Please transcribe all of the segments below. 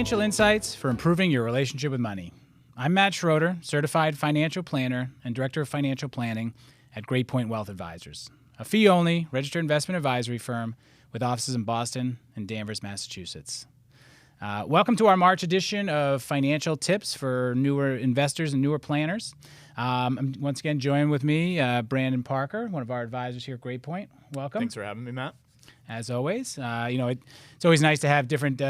Financial insights for improving your relationship with money. I'm Matt Schroeder, certified financial planner and director of financial planning at Great Point Wealth Advisors, a fee-only registered investment advisory firm with offices in Boston and Danvers, Massachusetts. Welcome to our March edition of Financial Tips for newer investors and newer planners. I'm once again joined with me, Brandon Parker, one of our advisors here at Great Point. Welcome. Thanks for having me, Matt. As always, it's always nice to have different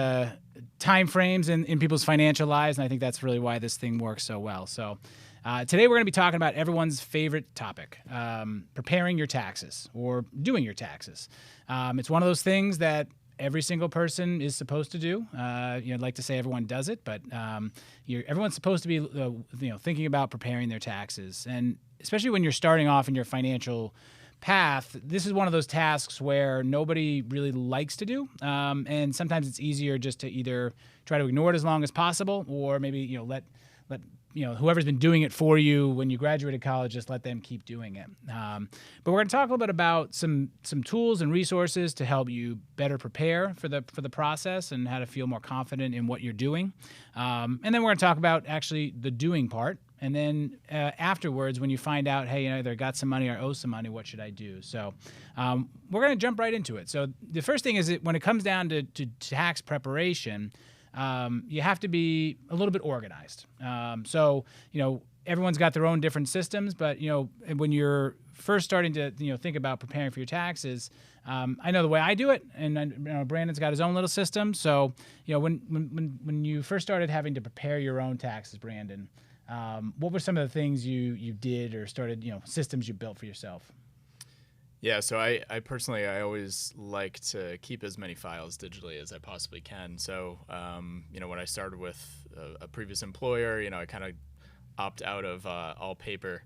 time frames in people's financial lives, and I think that's really why this thing works so well. So today we're going to be talking about everyone's favorite topic, preparing your taxes or doing your taxes. It's one of those things that every single person is supposed to do. I'd like to say everyone does it, but everyone's supposed to be thinking about preparing their taxes. And especially when you're starting off in your financial path, this is one of those tasks where nobody really likes to do. And sometimes it's easier just to either try to ignore it as long as possible, or maybe let whoever's been doing it for you when you graduated college, just let them keep doing it. But we're going to talk a little bit about some tools and resources to help you better prepare for the process and how to feel more confident in what you're doing. And then we're going to talk about actually the doing part. And then afterwards, when you find out, hey, either got some money or owe some money, what should I do? So we're going to jump right into it. So the first thing is that when it comes down to tax preparation, you have to be a little bit organized. Everyone's got their own different systems, but when you're first starting to think about preparing for your taxes, I know the way I do it, and Brandon's got his own little system. So when you first started having to prepare your own taxes, Brandon, what were some of the things you did or started, systems you built for yourself? Yeah, so I personally, I always like to keep as many files digitally as I possibly can. So, when I started with a previous employer, I kind of opt out of all paper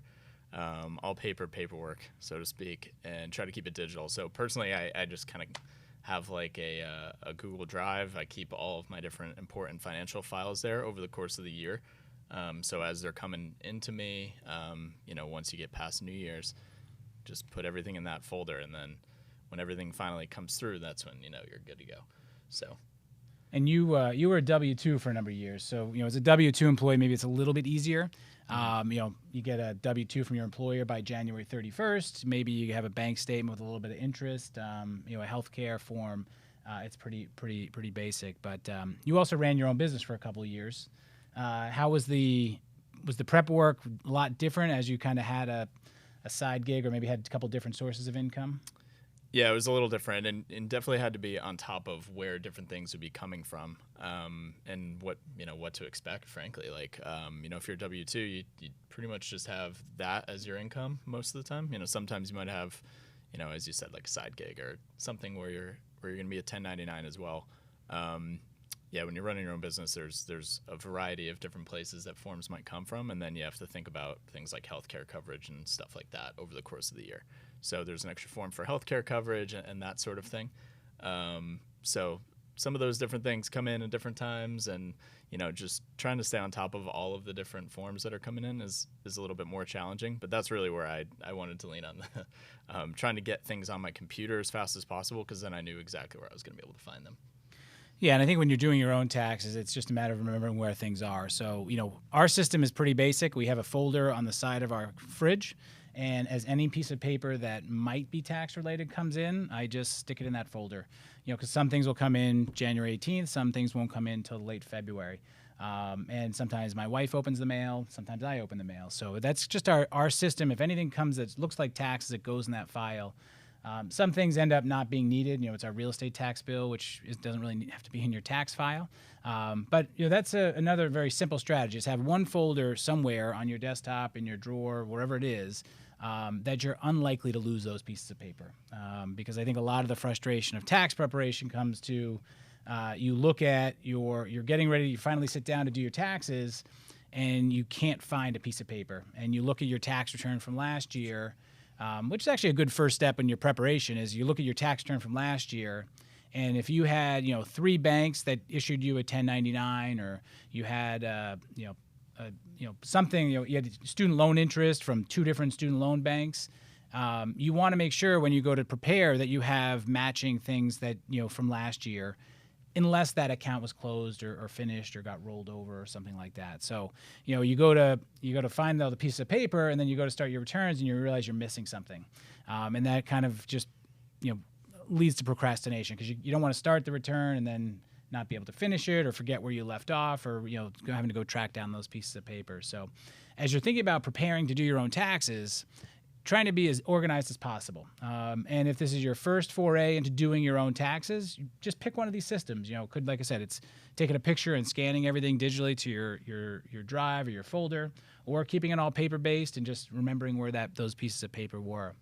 paperwork, so to speak, and try to keep it digital. So personally, I just kind of have like a Google Drive. I keep all of my different important financial files there over the course of the year. So as they're coming into me, once you get past New Year's, just put everything in that folder, and then when everything finally comes through, that's when you're good to go. So, and you were a W-2 for a number of years, so as a W-2 employee, maybe it's a little bit easier. You get a W-2 from your employer by January 31st. Maybe you have a bank statement with a little bit of interest. A healthcare form. It's pretty basic. But you also ran your own business for a couple of years. How was the prep work a lot different as you kind of had a side gig or maybe had a couple different sources of income? Yeah, it was a little different, and definitely had to be on top of where different things would be coming from, and what to expect. Frankly, if you're W-2, you pretty much just have that as your income most of the time. Sometimes you might have, as you said, like a side gig or something where you're going to be a 1099 as well. When you're running your own business, there's a variety of different places that forms might come from, and then you have to think about things like healthcare coverage and stuff like that over the course of the year. So there's an extra form for healthcare coverage and that sort of thing. So some of those different things come in at different times, and just trying to stay on top of all of the different forms that are coming in is a little bit more challenging. But that's really where I wanted to lean on trying to get things on my computer as fast as possible, because then I knew exactly where I was going to be able to find them. Yeah, and I think when you're doing your own taxes, it's just a matter of remembering where things are. So, our system is pretty basic. We have a folder on the side of our fridge, and as any piece of paper that might be tax-related comes in, I just stick it in that folder. Because some things will come in January 18th, some things won't come in until late February. And sometimes my wife opens the mail, sometimes I open the mail. So that's just our system. If anything comes that looks like taxes, it goes in that file. Some things end up not being needed. It's our real estate tax bill, which doesn't really have to be in your tax file. But that's another very simple strategy. Is have one folder somewhere on your desktop, in your drawer, wherever it is, that you're unlikely to lose those pieces of paper. Because I think a lot of the frustration of tax preparation comes to you look at you're getting ready, you finally sit down to do your taxes, and you can't find a piece of paper. And you look at your tax return from last year, which is actually a good first step in your preparation, is you look at your tax return from last year, and if you had, 3 banks that issued you a 1099, or you had, something, you had student loan interest from 2 different student loan banks, you want to make sure when you go to prepare that you have matching things that, from last year unless that account was closed or finished or got rolled over or something like that. So, you go to find all the pieces of paper, and then you go to start your returns, and you realize you're missing something, and that kind of just leads to procrastination, because you don't want to start the return and then not be able to finish it, or forget where you left off, or having to go track down those pieces of paper. So, as you're thinking about preparing to do your own taxes, trying to be as organized as possible. And if this is your first foray into doing your own taxes, just pick one of these systems. Could, like I said, it's taking a picture and scanning everything digitally to your drive or your folder, or keeping it all paper-based and just remembering where those pieces of paper were.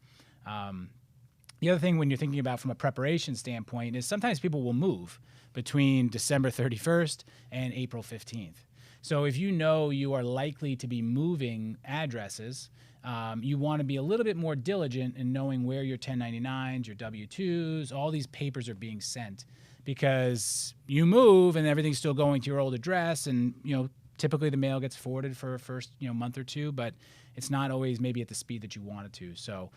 The other thing when you're thinking about from a preparation standpoint is sometimes people will move between December 31st and April 15th. So if you know you are likely to be moving addresses, you want to be a little bit more diligent in knowing where your 1099s, your W-2s, all these papers are being sent, because you move and everything's still going to your old address, and typically the mail gets forwarded for a first month or two, but it's not always maybe at the speed that you want it to. So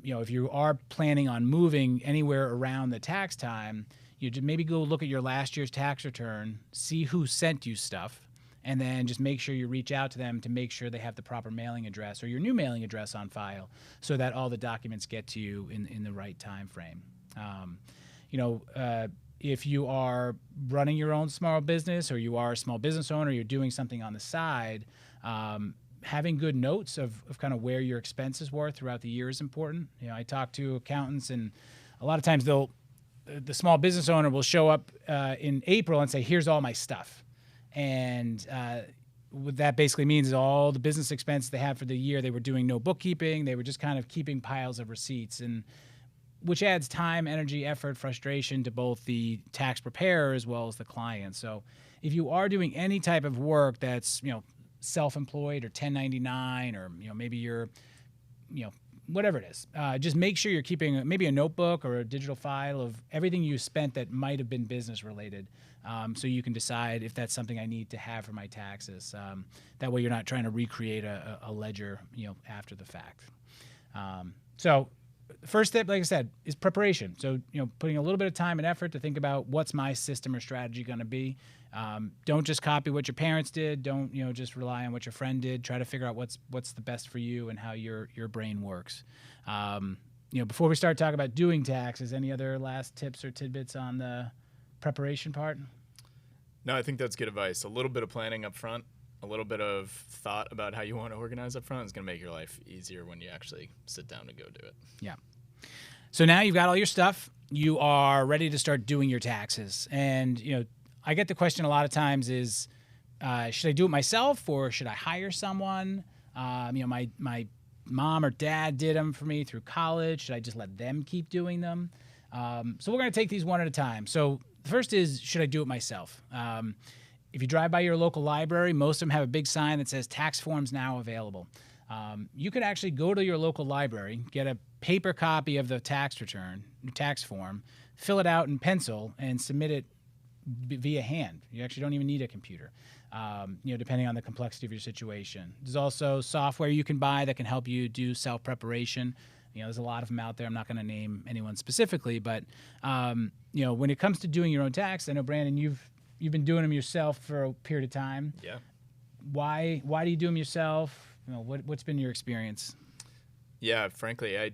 if you are planning on moving anywhere around the tax time, you just maybe go look at your last year's tax return, see who sent you stuff, and then just make sure you reach out to them to make sure they have the proper mailing address or your new mailing address on file, so that all the documents get to you in the right time frame. If you are running your own small business, or you are a small business owner, you're doing something on the side, having good notes of kind of where your expenses were throughout the year is important. I talk to accountants, and a lot of times the small business owner will show up in April and say, here's all my stuff. And what that basically means is all the business expenses they had for the year, they were doing no bookkeeping. They were just kind of keeping piles of receipts, and which adds time, energy, effort, frustration to both the tax preparer as well as the client. So if you are doing any type of work that's, self-employed or 1099, or, maybe you're, whatever it is, just make sure you're keeping maybe a notebook or a digital file of everything you spent that might have been business related, so you can decide if that's something I need to have for my taxes. That way you're not trying to recreate a ledger, after the fact. So the first step, like I said, is preparation. So, putting a little bit of time and effort to think about what's my system or strategy going to be. Don't just copy what your parents did. Don't, just rely on what your friend did. Try to figure out what's the best for you and how your brain works. Before we start talking about doing taxes, any other last tips or tidbits on the preparation part? No, I think that's good advice. A little bit of planning up front, a little bit of thought about how you want to organize up front is going to make your life easier when you actually sit down to go do it. Yeah. So now you've got all your stuff. You are ready to start doing your taxes. And, I get the question a lot of times is, should I do it myself or should I hire someone? My mom or dad did them for me through college. Should I just let them keep doing them? So we're going to take these one at a time. So the first is, should I do it myself? If you drive by your local library, most of them have a big sign that says tax forms now available. You could actually go to your local library, get a paper copy of the tax return, tax form, fill it out in pencil, and submit it via hand. You actually don't even need a computer, depending on the complexity of your situation. There's also software you can buy that can help you do self-preparation. There's a lot of them out there. I'm not going to name anyone specifically, but, when it comes to doing your own tax, I know, Brandon, you've been doing them yourself for a period of time. Yeah. Why do you do them yourself? What's been your experience? Yeah, frankly, I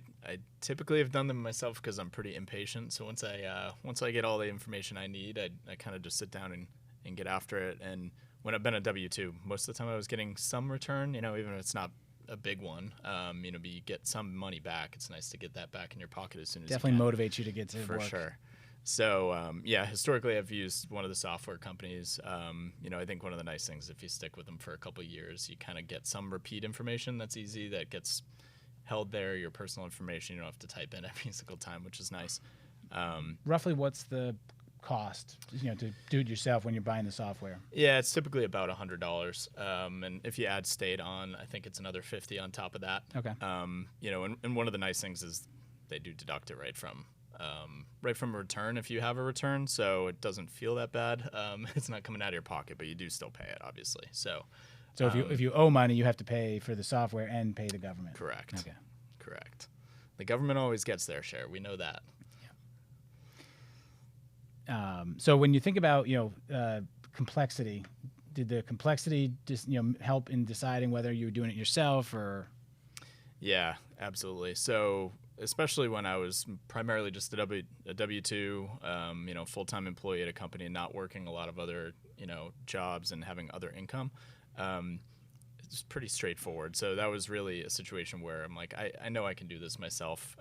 typically have done them myself because I'm pretty impatient. So once I get all the information I need, I kind of just sit down and get after it. And when I've been a W-2, most of the time I was getting some return, even if it's not a big one, but you get some money back. It's nice to get that back in your pocket as soon as definitely you can. Motivates you to get to For work. sure. So, historically I've used one of the software companies. I think one of the nice things, if you stick with them for a couple of years, you kind of get some repeat information that's easy, that gets held there, your personal information. You don't have to type in every single time, which is nice. Roughly what's the cost, to do it yourself when you're buying the software? Yeah, it's typically about $100. And if you add State on, I think it's another $50 on top of that. Okay. And one of the nice things is they do deduct it right from a return if you have a return, so it doesn't feel that bad. It's not coming out of your pocket, but you do still pay it, obviously. So if you owe money, you have to pay for the software and pay the government. Correct. Okay. Correct. The government always gets their share. We know that. So when you think about, complexity, did the complexity just, help in deciding whether you were doing it yourself or? Yeah, absolutely. So especially when I was primarily just a W-2, full-time employee at a company and not working a lot of other, jobs and having other income, it's pretty straightforward. So that was really a situation where I'm like, I know I can do this myself.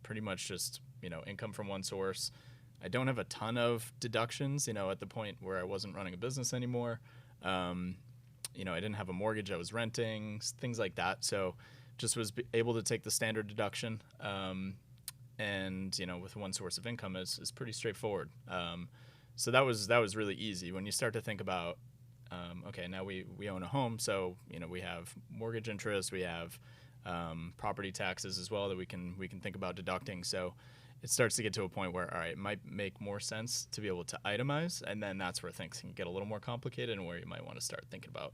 Pretty much just, income from one source. I don't have a ton of deductions, at the point where I wasn't running a business anymore. I didn't have a mortgage, I was renting, things like that. So just was able to take the standard deduction, and with one source of income is pretty straightforward. So that was really easy. When you start to think about, okay, now we own a home, so we have mortgage interest, we have property taxes as well that we can think about deducting. So it starts to get to a point where, all right, it might make more sense to be able to itemize, and then that's where things can get a little more complicated and where you might want to start thinking about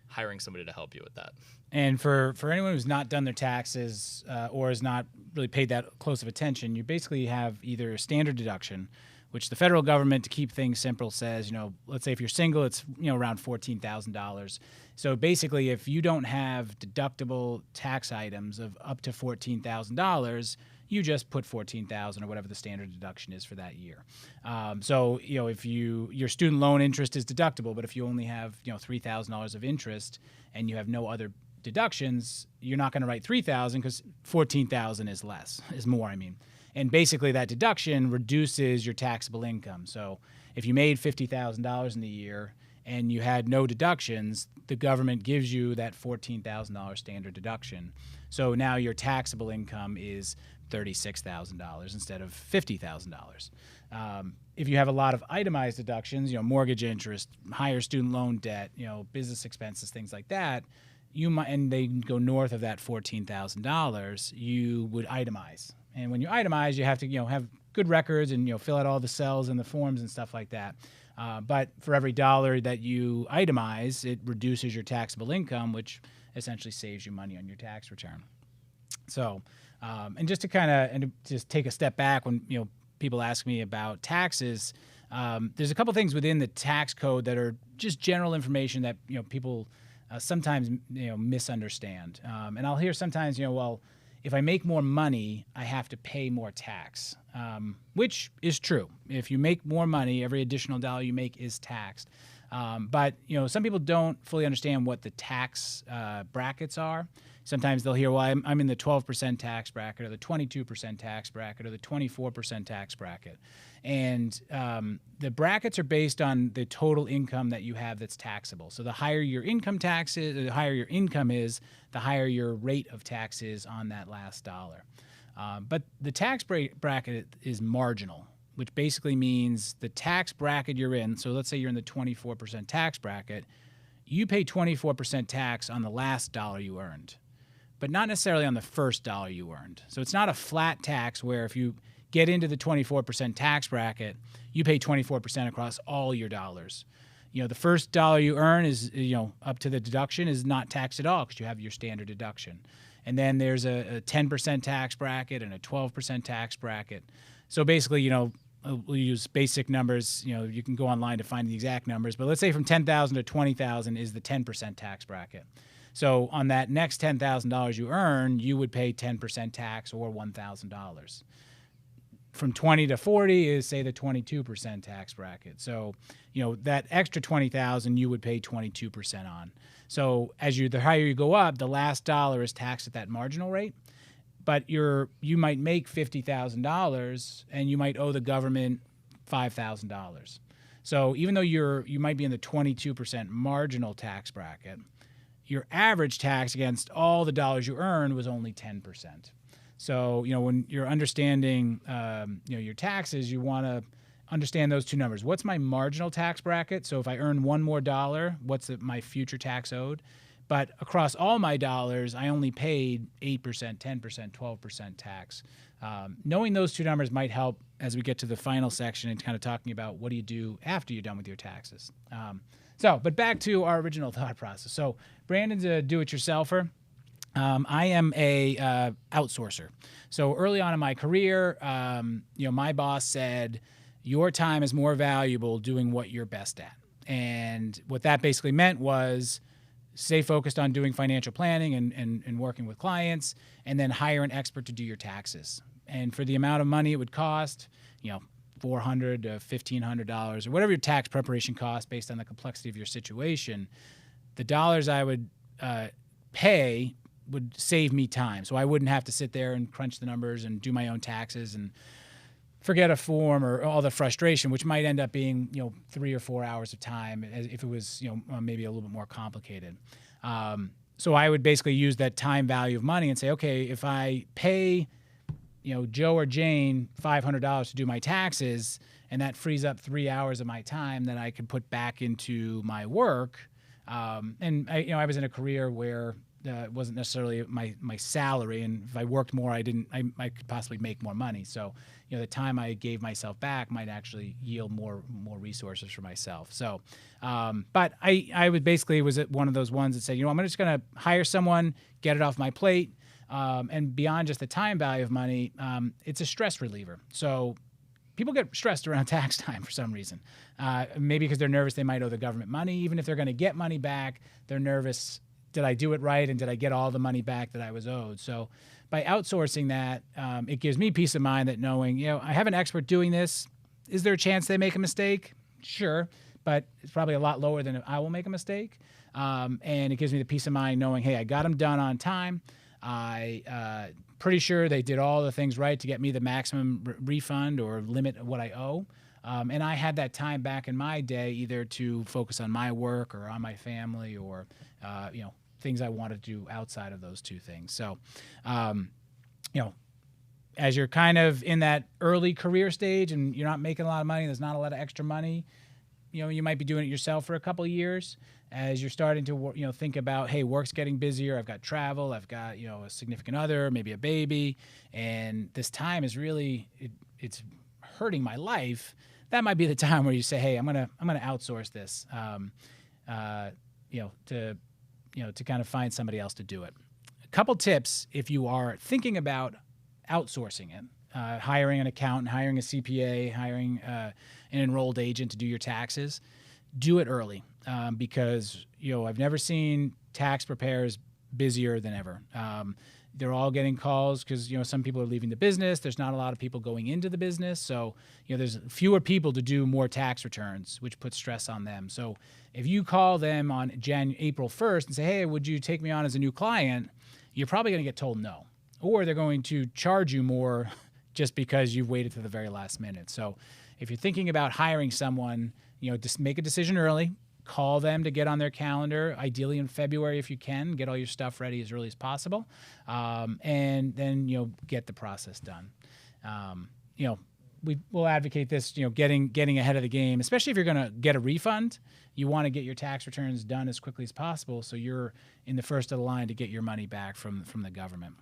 hiring somebody to help you with that. And for anyone who's not done their taxes or has not really paid that close of attention, you basically have either a standard deduction, which the federal government, to keep things simple, says, let's say if you're single, it's around $14,000. So basically, if you don't have deductible tax items of up to $14,000, you just put $14,000 or whatever the standard deduction is for that year. So if your student loan interest is deductible, but if you only have $3,000 of interest and you have no other deductions, you're not going to write $3,000 because $14,000 is more. And basically that deduction reduces your taxable income. So if you made $50,000 in the year and you had no deductions, the government gives you that $14,000 standard deduction. So now your taxable income is $36,000 instead of $50,000. If you have a lot of itemized deductions, mortgage interest, higher student loan debt, business expenses, things like that, you might, and they go north of that $14,000, you would itemize. And when you itemize, you have to have good records and fill out all the cells and the forms and stuff like that. But for every dollar that you itemize, it reduces your taxable income, which essentially saves you money on your tax return. So, and just to just take a step back when people ask me about taxes, there's a couple things within the tax code that are just general information that people sometimes misunderstand. And I'll hear sometimes well, if I make more money, I have to pay more tax, which is true. If you make more money, every additional dollar you make is taxed. But some people don't fully understand what the tax brackets are. Sometimes they'll hear, well, I'm in the 12% tax bracket or the 22% tax bracket or the 24% tax bracket. And the brackets are based on the total income that you have that's taxable. So the higher your income tax is, the higher your income is, the higher your rate of tax is on that last dollar. But the tax bracket is marginal, which basically means the tax bracket you're in. So let's say you're in the 24% tax bracket. You pay 24% tax on the last dollar you earned, but not necessarily on the first dollar you earned. So it's not a flat tax where if you get into the 24% tax bracket, you pay 24% across all your dollars. The first dollar you earn is, up to the deduction is not taxed at all because you have your standard deduction. And then there's a 10% tax bracket and a 12% tax bracket. So basically, we'll use basic numbers. You can go online to find the exact numbers, but let's say from $10,000 to $20,000 is the 10% tax bracket. So on that next $10,000 you earn, you would pay 10% tax or $1,000. From 20 to 40 is, say, the 22% tax bracket. So, that extra 20,000 you would pay 22% on. So the higher you go up, the last dollar is taxed at that marginal rate. But you might make $50,000 and you might owe the government $5,000. So even though you might be in the 22% marginal tax bracket, your average tax against all the dollars you earned was only 10%. So, when you're understanding, your taxes, you want to understand those two numbers. What's my marginal tax bracket? So if I earn one more dollar, what's my future tax owed? But across all my dollars, I only paid 8%, 10%, 12% tax. Knowing those two numbers might help as we get to the final section and kind of talking about what do you do after you're done with your taxes. But back to our original thought process. So Brandon's a do-it-yourselfer. I am a outsourcer. So early on in my career, my boss said, your time is more valuable doing what you're best at. And what that basically meant was stay focused on doing financial planning and working with clients, and then hire an expert to do your taxes. And for the amount of money it would cost, $400 to $1,500 or whatever your tax preparation costs based on the complexity of your situation, the dollars I would pay would save me time. So I wouldn't have to sit there and crunch the numbers and do my own taxes and forget a form or all the frustration, which might end up being 3 or 4 hours of time if it was maybe a little bit more complicated. So I would basically use that time value of money and say, okay, if I pay Joe or Jane $500 to do my taxes, and that frees up 3 hours of my time that I could put back into my work. And I was in a career where it wasn't necessarily my salary, and if I worked more, I could possibly make more money. So the time I gave myself back might actually yield more resources for myself. So, but I was one of those ones that said, I'm just going to hire someone, get it off my plate. And beyond just the time value of money, it's a stress reliever. So people get stressed around tax time for some reason. Maybe because they're nervous they might owe the government money. Even if they're going to get money back, they're nervous, did I do it right? And did I get all the money back that I was owed? So by outsourcing that, it gives me peace of mind that knowing, I have an expert doing this. Is there a chance they make a mistake? Sure. But it's probably a lot lower than I will make a mistake. And it gives me the peace of mind knowing, hey, I got them done on time. Pretty sure they did all the things right to get me the maximum refund or limit what I owe. And I had that time back in my day either to focus on my work or on my family or, things I wanted to do outside of those two things. So, as you're kind of in that early career stage and you're not making a lot of money, there's not a lot of extra money, you might be doing it yourself for a couple of years. As you're starting to think about, hey, work's getting busier, I've got travel, I've got a significant other, maybe a baby, and this time is really it's hurting my life. That might be the time where you say, hey, I'm gonna outsource this, to kind of find somebody else to do it. A couple tips if you are thinking about outsourcing it. Hiring an accountant, hiring a CPA, hiring an enrolled agent to do your taxes, do it early because I've never seen tax preparers busier than ever. They're all getting calls because some people are leaving the business. There's not a lot of people going into the business, so there's fewer people to do more tax returns, which puts stress on them. So if you call them on April 1st and say, hey, would you take me on as a new client? You're probably going to get told no, or they're going to charge you more just because you've waited to the very last minute. So if you're thinking about hiring someone, just make a decision early. Call them to get on their calendar, ideally in February if you can. Get all your stuff ready as early as possible, and then get the process done. We'll advocate this. Getting ahead of the game, especially if you're going to get a refund. You want to get your tax returns done as quickly as possible, so you're in the first of the line to get your money back from the government.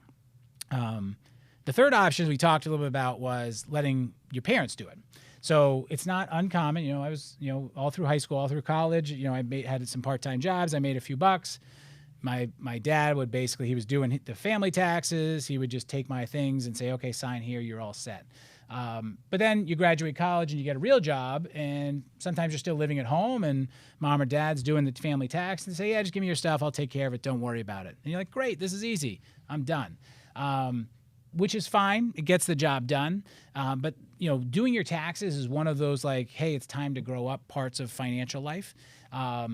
The third option we talked a little bit about was letting your parents do it. So it's not uncommon. I was, all through high school, all through college, I had some part-time jobs. I made a few bucks. My dad would basically, he was doing the family taxes. He would just take my things and say, okay, sign here, you're all set. But then you graduate college and you get a real job, and sometimes you're still living at home and mom or dad's doing the family tax and say, yeah, just give me your stuff. I'll take care of it. Don't worry about it. And you're like, great, this is easy. I'm done. Which is fine. It gets the job done. But doing your taxes is one of those like, hey, it's time to grow up parts of financial life.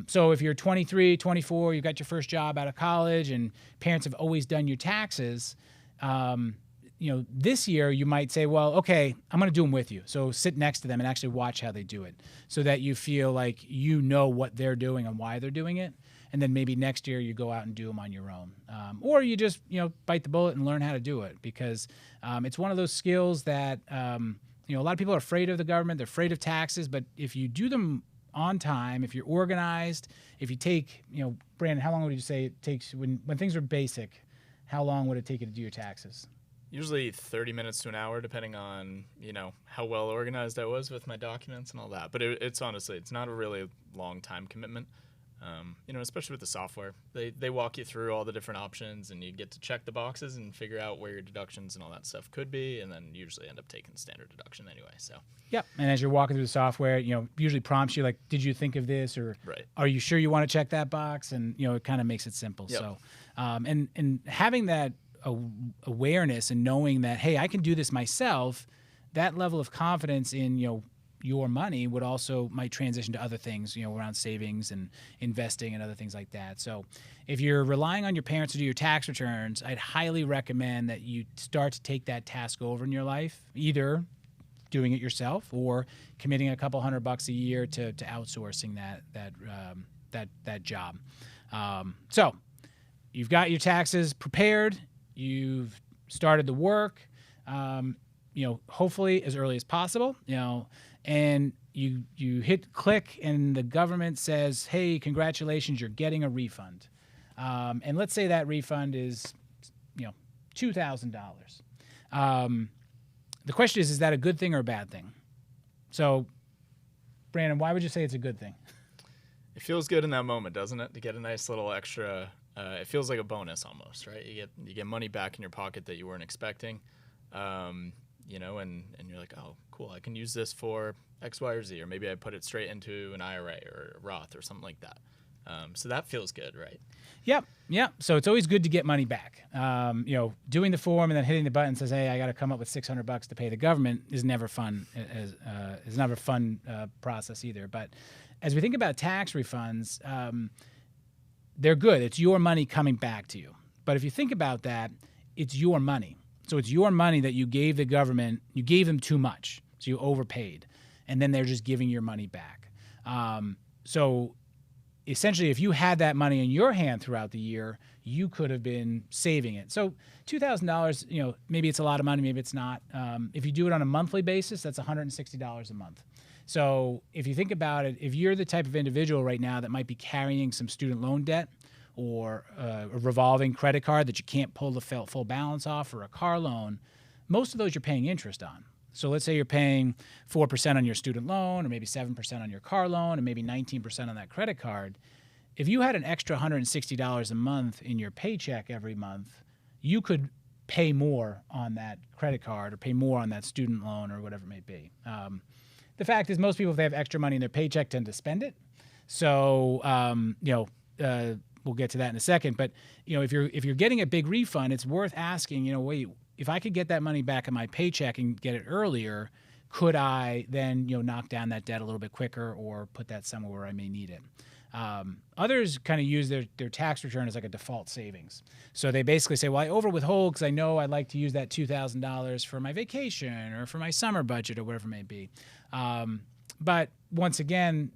So if you're 23, 24, you've got your first job out of college and parents have always done your taxes, this year you might say, well, okay, I'm going to do them with you. So sit next to them and actually watch how they do it so that you feel like what they're doing and why they're doing it. And then maybe next year you go out and do them on your own. Or you just, bite the bullet and learn how to do it because it's one of those skills that, a lot of people are afraid of the government. They're afraid of taxes. But if you do them on time, if you're organized, if you take, Brandon, how long would you say it takes when things are basic, how long would it take you to do your taxes? Usually 30 minutes to an hour, depending on, how well organized I was with my documents and all that. But it's honestly, it's not a really long time commitment. Especially with the software, they walk you through all the different options, and you get to check the boxes and figure out where your deductions and all that stuff could be, and then usually end up taking standard deduction anyway. So, Yep. And as you're walking through the software, usually prompts you like, did you think of this, or right. Are you sure you want to check that box? And it kind of makes it simple. Yep. So, and having that awareness and knowing that, hey, I can do this myself, that level of confidence in your money might transition to other things, around savings and investing and other things like that. So if you're relying on your parents to do your tax returns, I'd highly recommend that you start to take that task over in your life, either doing it yourself or committing a couple $100 a year to outsourcing that job. So you've got your taxes prepared, you've started the work, hopefully as early as possible, and you hit click and the government says, hey, congratulations, you're getting a refund. And let's say that refund is, $2,000. The question is that a good thing or a bad thing? So, Brandon, why would you say it's a good thing? It feels good in that moment, doesn't it? To get a nice little extra, it feels like a bonus almost, right? You get money back in your pocket that you weren't expecting. And you're like, oh, cool, I can use this for X, Y, or Z, or maybe I put it straight into an IRA or a Roth or something like that. So that feels good, right? Yep. So it's always good to get money back. Doing the form and then hitting the button says, hey, I got to come up with $600 to pay the government is never fun. Is never a fun process either. But as we think about tax refunds, they're good. It's your money coming back to you. But if you think about that, it's your money. So it's your money that you gave the government. You gave them too much, so you overpaid, and then they're just giving your money back. So essentially, if you had that money in your hand throughout the year, you could have been saving it. So $2,000, maybe it's a lot of money, maybe it's not. If you do it on a monthly basis, that's $160 a month. So if you think about it, if you're the type of individual right now that might be carrying some student loan debt, or a revolving credit card that you can't pull the full balance off, or a car loan, most of those you're paying interest on. So let's say you're paying 4% on your student loan, or maybe 7% on your car loan, and maybe 19% on that credit card. If you had an extra $160 a month in your paycheck every month, you could pay more on that credit card or pay more on that student loan or whatever it may be. The fact is, most people, if they have extra money in their paycheck, tend to spend it. So, we'll get to that in a second. But if you're getting a big refund, it's worth asking. Wait, if I could get that money back in my paycheck and get it earlier, could I then knock down that debt a little bit quicker or put that somewhere where I may need it? Others kind of use their tax return as like a default savings. So they basically say, well, I over withhold because I know I'd like to use that $2,000 for my vacation or for my summer budget or whatever it may be. But once again,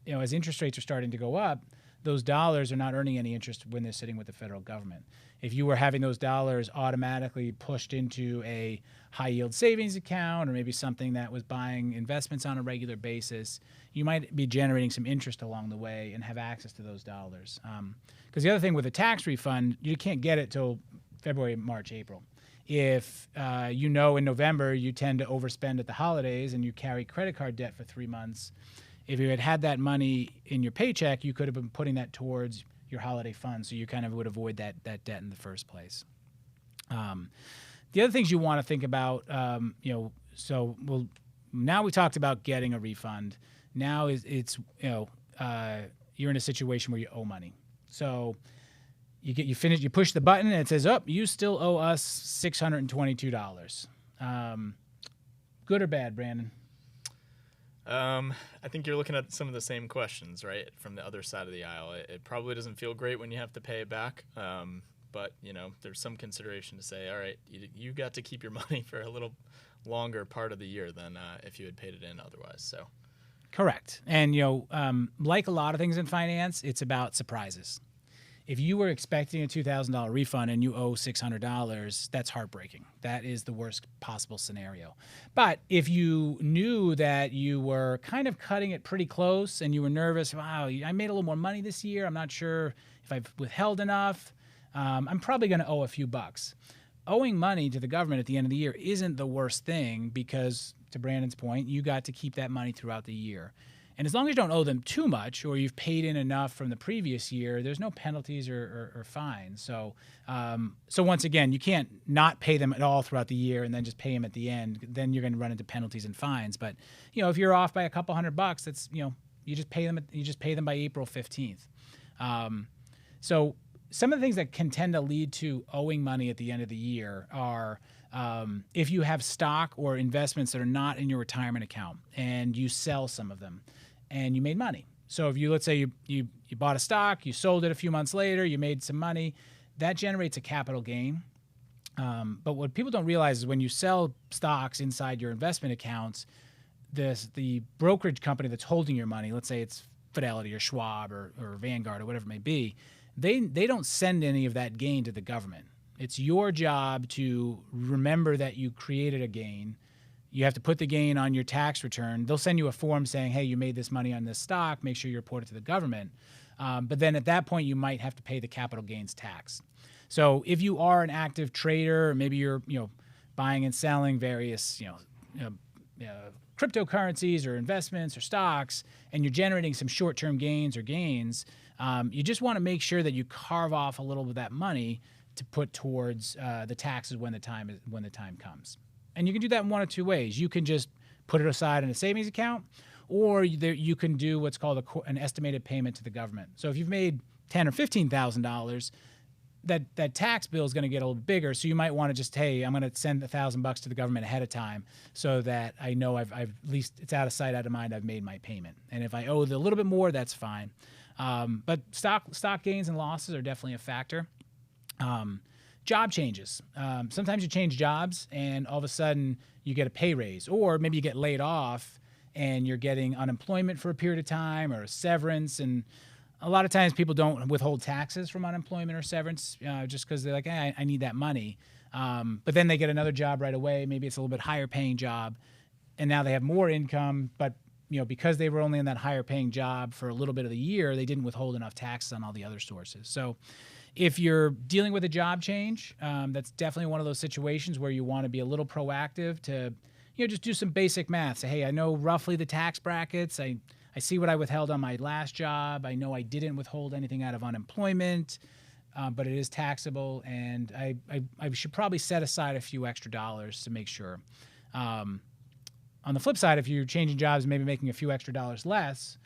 as interest rates are starting to go up, those dollars are not earning any interest when they're sitting with the federal government. If you were having those dollars automatically pushed into a high yield savings account, or maybe something that was buying investments on a regular basis, you might be generating some interest along the way and have access to those dollars. Because the other thing with a tax refund, you can't get it till February, March, April. If in November you tend to overspend at the holidays and you carry credit card debt for 3 months, if you had that money in your paycheck, you could have been putting that towards your holiday fund, so you kind of would avoid that debt in the first place. The other things you want to think about, now we talked about getting a refund. Now you're in a situation where you owe money. So you push the button and it says, you still owe us $622. Good or bad, Brandon? I think you're looking at some of the same questions, right, from the other side of the aisle. It probably doesn't feel great when you have to pay it back, but there's some consideration to say, all right, you got to keep your money for a little longer part of the year than if you had paid it in otherwise. So, correct. And like a lot of things in finance, it's about surprises. If you were expecting a $2,000 refund and you owe $600, that's heartbreaking. That is the worst possible scenario. But if you knew that you were kind of cutting it pretty close and you were nervous, wow, I made a little more money this year, I'm not sure if I've withheld enough, I'm probably going to owe a few bucks. Owing money to the government at the end of the year isn't the worst thing because, to Brandon's point, you got to keep that money throughout the year. And as long as you don't owe them too much, or you've paid in enough from the previous year, there's no penalties or fines. So, so once again, you can't not pay them at all throughout the year and then just pay them at the end. Then you're going to run into penalties and fines. But if you're off by a couple $100, that's you just pay them by April 15th. So some of the things that can tend to lead to owing money at the end of the year are if you have stock or investments that are not in your retirement account and you sell some of them and you made money. So if let's say you bought a stock, you sold it a few months later, you made some money, that generates a capital gain. But what people don't realize is when you sell stocks inside your investment accounts, the brokerage company that's holding your money, let's say it's Fidelity or Schwab or Vanguard or whatever it may be, they don't send any of that gain to the government. It's your job to remember that you created a gain. You have to put the gain on your tax return. They'll send you a form saying, hey, you made this money on this stock. Make sure you report it to the government. But then at that point, you might have to pay the capital gains tax. So if you are an active trader, or maybe you're buying and selling various cryptocurrencies or investments or stocks, and you're generating some short-term gains, you just want to make sure that you carve off a little bit of that money to put towards the taxes when the time comes. And you can do that in one of two ways. You can just put it aside in a savings account, or you can do what's called an estimated payment to the government. So if you've made $10,000 or $15,000, that tax bill is going to get a little bigger. So you might want to just, hey, I'm going to send $1,000 to the government ahead of time so that I know I've at least it's out of sight, out of mind. I've made my payment. And if I owe a little bit more, that's fine. But stock gains and losses are definitely a factor. Job changes. Sometimes you change jobs and all of a sudden you get a pay raise, or maybe you get laid off and you're getting unemployment for a period of time or a severance. And a lot of times people don't withhold taxes from unemployment or severance just because they're like, hey, I need that money. But then they get another job right away. Maybe it's a little bit higher paying job, and now they have more income, but because they were only in that higher paying job for a little bit of the year, they didn't withhold enough taxes on all the other sources. So if you're dealing with a job change, that's definitely one of those situations where you want to be a little proactive to, just do some basic math. Say, hey, I know roughly the tax brackets. I see what I withheld on my last job. I know I didn't withhold anything out of unemployment, but it is taxable, and I should probably set aside a few extra dollars to make sure. On the flip side, if you're changing jobs and maybe making a few extra dollars less,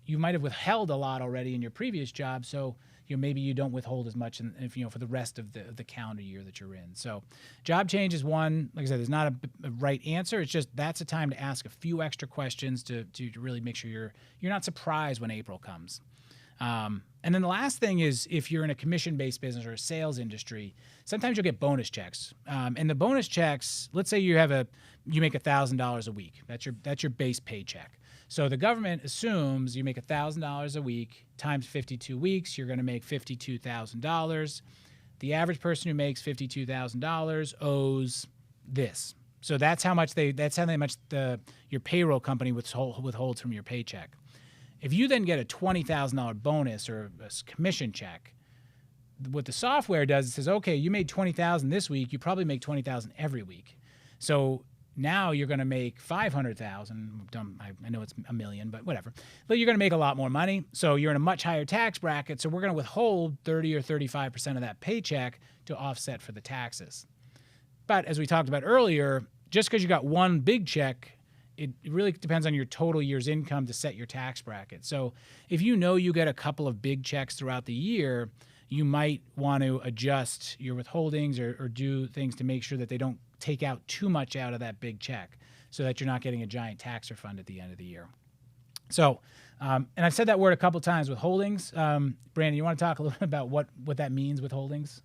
you might have withheld a lot already in your previous job, so maybe you don't withhold as much for the rest of the calendar year that you're in. So job change is one. Like I said, there's not a right answer. It's just that's a time to ask a few extra questions to really make sure you're not surprised when April comes. And then the last thing is, if you're in a commission-based business or a sales industry, sometimes you'll get bonus checks. And the bonus checks, let's say you make $1,000 a week. That's your base paycheck. So the government assumes you make $1,000 a week times 52 weeks. You're going to make $52,000. The average person who makes $52,000 owes this. So that's how much your payroll company withholds from your paycheck. If you then get a $20,000 bonus or a commission check, what the software does, it says, okay, you made $20,000 this week. You probably make $20,000 every week. So now you're going to make $500,000. I know it's $1 million, but whatever. But you're going to make a lot more money. So you're in a much higher tax bracket. So we're going to withhold 30 or 35% of that paycheck to offset for the taxes. But as we talked about earlier, just because you got one big check, it really depends on your total year's income to set your tax bracket. So if you get a couple of big checks throughout the year, you might want to adjust your withholdings or do things to make sure that they don't take out too much out of that big check so that you're not getting a giant tax refund at the end of the year. So, and I've said that word a couple times, withholdings. Brandon, you want to talk a little bit about what that means, withholdings?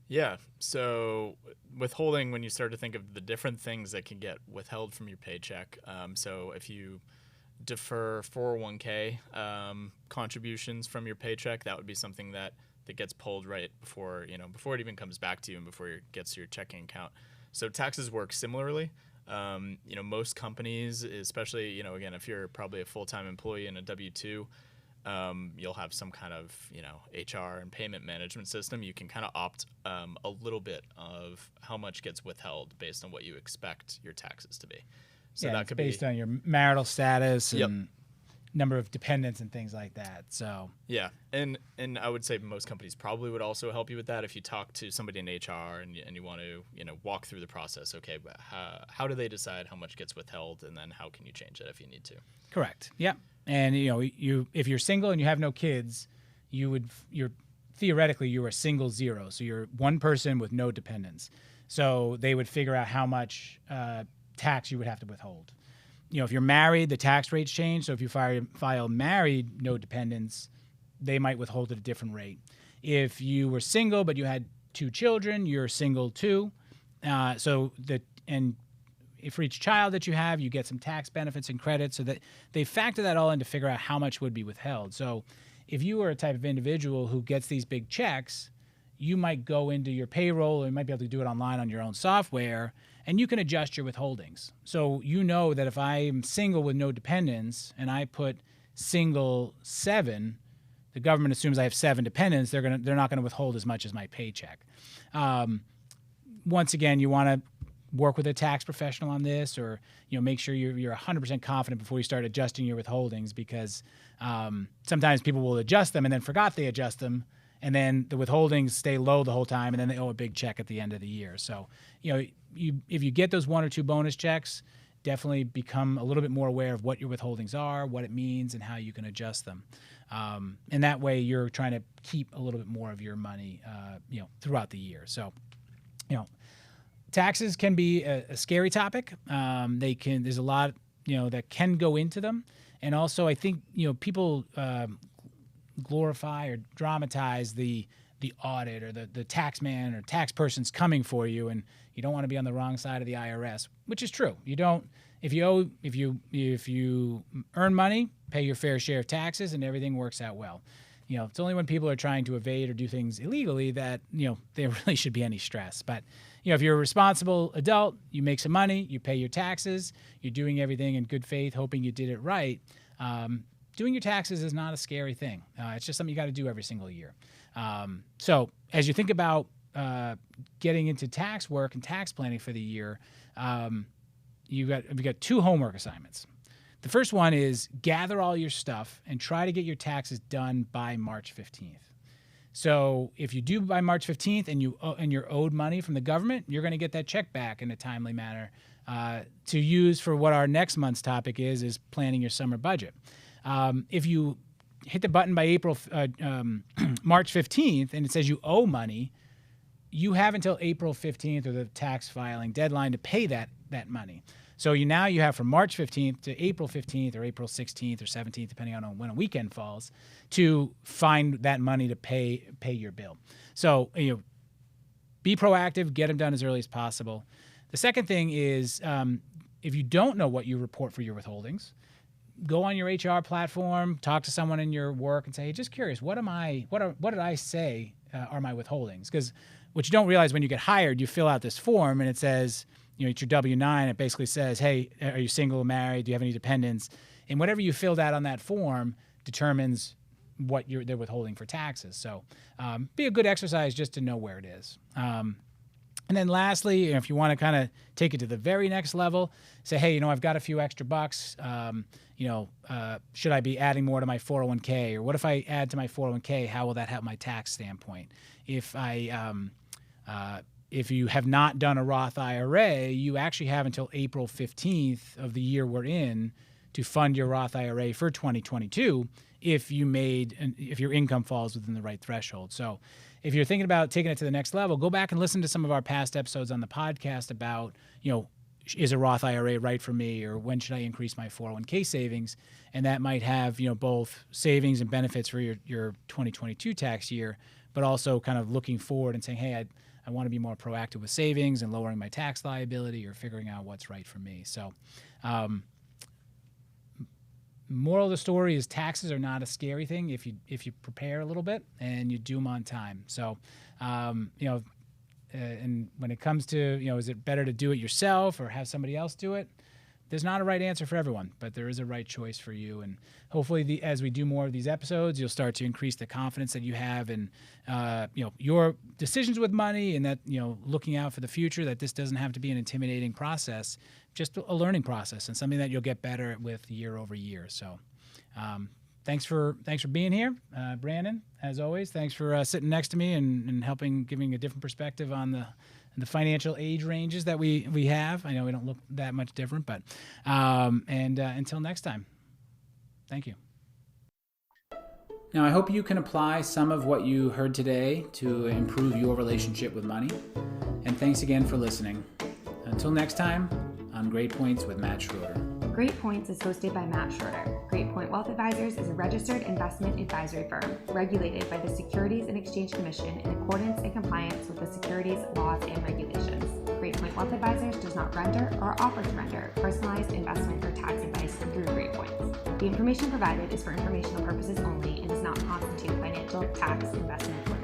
Yeah. So withholding, when you start to think of the different things that can get withheld from your paycheck. So if you defer 401k contributions from your paycheck, that would be something that gets pulled right before it even comes back to you and before it gets to your checking account. So taxes work similarly. Most companies, especially, again, if you're probably a full-time employee in a W-2, you'll have some kind of, HR and payment management system. You can kind of opt a little bit of how much gets withheld based on what you expect your taxes to be. So yeah, that it's could based be on your marital status and number of dependents and things like that. So Yeah, and I would say most companies probably would also help you with that if you talk to somebody in HR and you want to walk through the process. Okay, but how do they decide how much gets withheld, and then how can you change it if you need to? correct. Yep. And you if you're single and you have no kids, you're theoretically you're a single zero, so you're one person with no dependents. So they would figure out how much tax you would have to withhold. If you're married, the tax rates change. So if you file married, no dependents, they might withhold at a different rate. If you were single but you had 2 children, you're single too. And if for each child that you have, you get some tax benefits and credits. So that they factor that all in to figure out how much would be withheld. So if you are a type of individual who gets these big checks, you might go into your payroll, or you might be able to do it online on your own software, and you can adjust your withholdings. So that if I'm single with no dependents and I put single 7, the government assumes I have 7 dependents. They're not gonna withhold as much as my paycheck. Once again, you want to work with a tax professional on this, or make sure you're 100% confident before you start adjusting your withholdings, because sometimes people will adjust them and then forgot they adjust them, and then the withholdings stay low the whole time, and then they owe a big check at the end of the year. So, if you get those 1 or 2 bonus checks, definitely become a little bit more aware of what your withholdings are, what it means, and how you can adjust them. And that way, you're trying to keep a little bit more of your money, throughout the year. So, taxes can be a scary topic. There's a lot, that can go into them, and also I think people glorify or dramatize the audit, or the tax man or tax person's coming for you, and you don't want to be on the wrong side of the IRS, which is true. You don't. If you earn money, pay your fair share of taxes, and everything works out well. It's only when people are trying to evade or do things illegally that there really should be any stress. But if you're a responsible adult, you make some money, you pay your taxes, you're doing everything in good faith, hoping you did it right. Doing your taxes is not a scary thing. It's just something you got to do every single year. So as you think about getting into tax work and tax planning for the year, you've got 2 homework assignments. The first one is gather all your stuff and try to get your taxes done by March 15th. So if you do by March 15th and you're owed money from the government, you're going to get that check back in a timely manner to use for what our next month's topic is planning your summer budget. If you hit the button by March 15th and it says you owe money, you have until April 15th, or the tax filing deadline, to pay that money. So you have from March 15th to April 15th or April 16th or 17th, depending on when a weekend falls, to find that money to pay your bill. So be proactive, get them done as early as possible. The second thing is if you don't know what you report for your withholdings, go on your HR platform, talk to someone in your work, and say, hey, just curious, what did I say are my withholdings? Because what you don't realize, when you get hired, you fill out this form and it says, it's your W-9. It basically says, hey, are you single or married? Do you have any dependents? And whatever you filled out on that form determines what they're withholding for taxes. So be a good exercise just to know where it is. And then lastly, if you want to kind of take it to the very next level, say, hey, I've got a few extra bucks. Should I be adding more to my 401k? Or what if I add to my 401k? How will that help my tax standpoint? If you have not done a Roth IRA, you actually have until April 15th of the year we're in to fund your Roth IRA for 2022 if your income falls within the right threshold. So if you're thinking about taking it to the next level, go back and listen to some of our past episodes on the podcast about, is a Roth IRA right for me, or when should I increase my 401k savings? And that might have, both savings and benefits for your 2022 tax year, but also kind of looking forward and saying, hey, I want to be more proactive with savings and lowering my tax liability, or figuring out what's right for me. So moral of the story is taxes are not a scary thing if you prepare a little bit and you do them on time. So, and when it comes to, is it better to do it yourself or have somebody else do it? There's not a right answer for everyone, but there is a right choice for you. And hopefully, as we do more of these episodes, you'll start to increase the confidence that you have in, your decisions with money, and that, looking out for the future, that this doesn't have to be an intimidating process, just a learning process, and something that you'll get better with year over year. So Thanks for being here, Brandon. As always, thanks for sitting next to me and helping, giving a different perspective on the financial age ranges that we have. I know we don't look that much different, but until next time, thank you. Now, I hope you can apply some of what you heard today to improve your relationship with money. And thanks again for listening. Until next time, on Great Points with Matt Schroeder. Great Points is hosted by Matt Schroeder. Great Point Wealth Advisors is a registered investment advisory firm regulated by the Securities and Exchange Commission in accordance and compliance with the securities laws and regulations. Great Point Wealth Advisors does not render or offer to render personalized investment or tax advice through Great Points. The information provided is for informational purposes only and does not constitute financial, tax, investment, or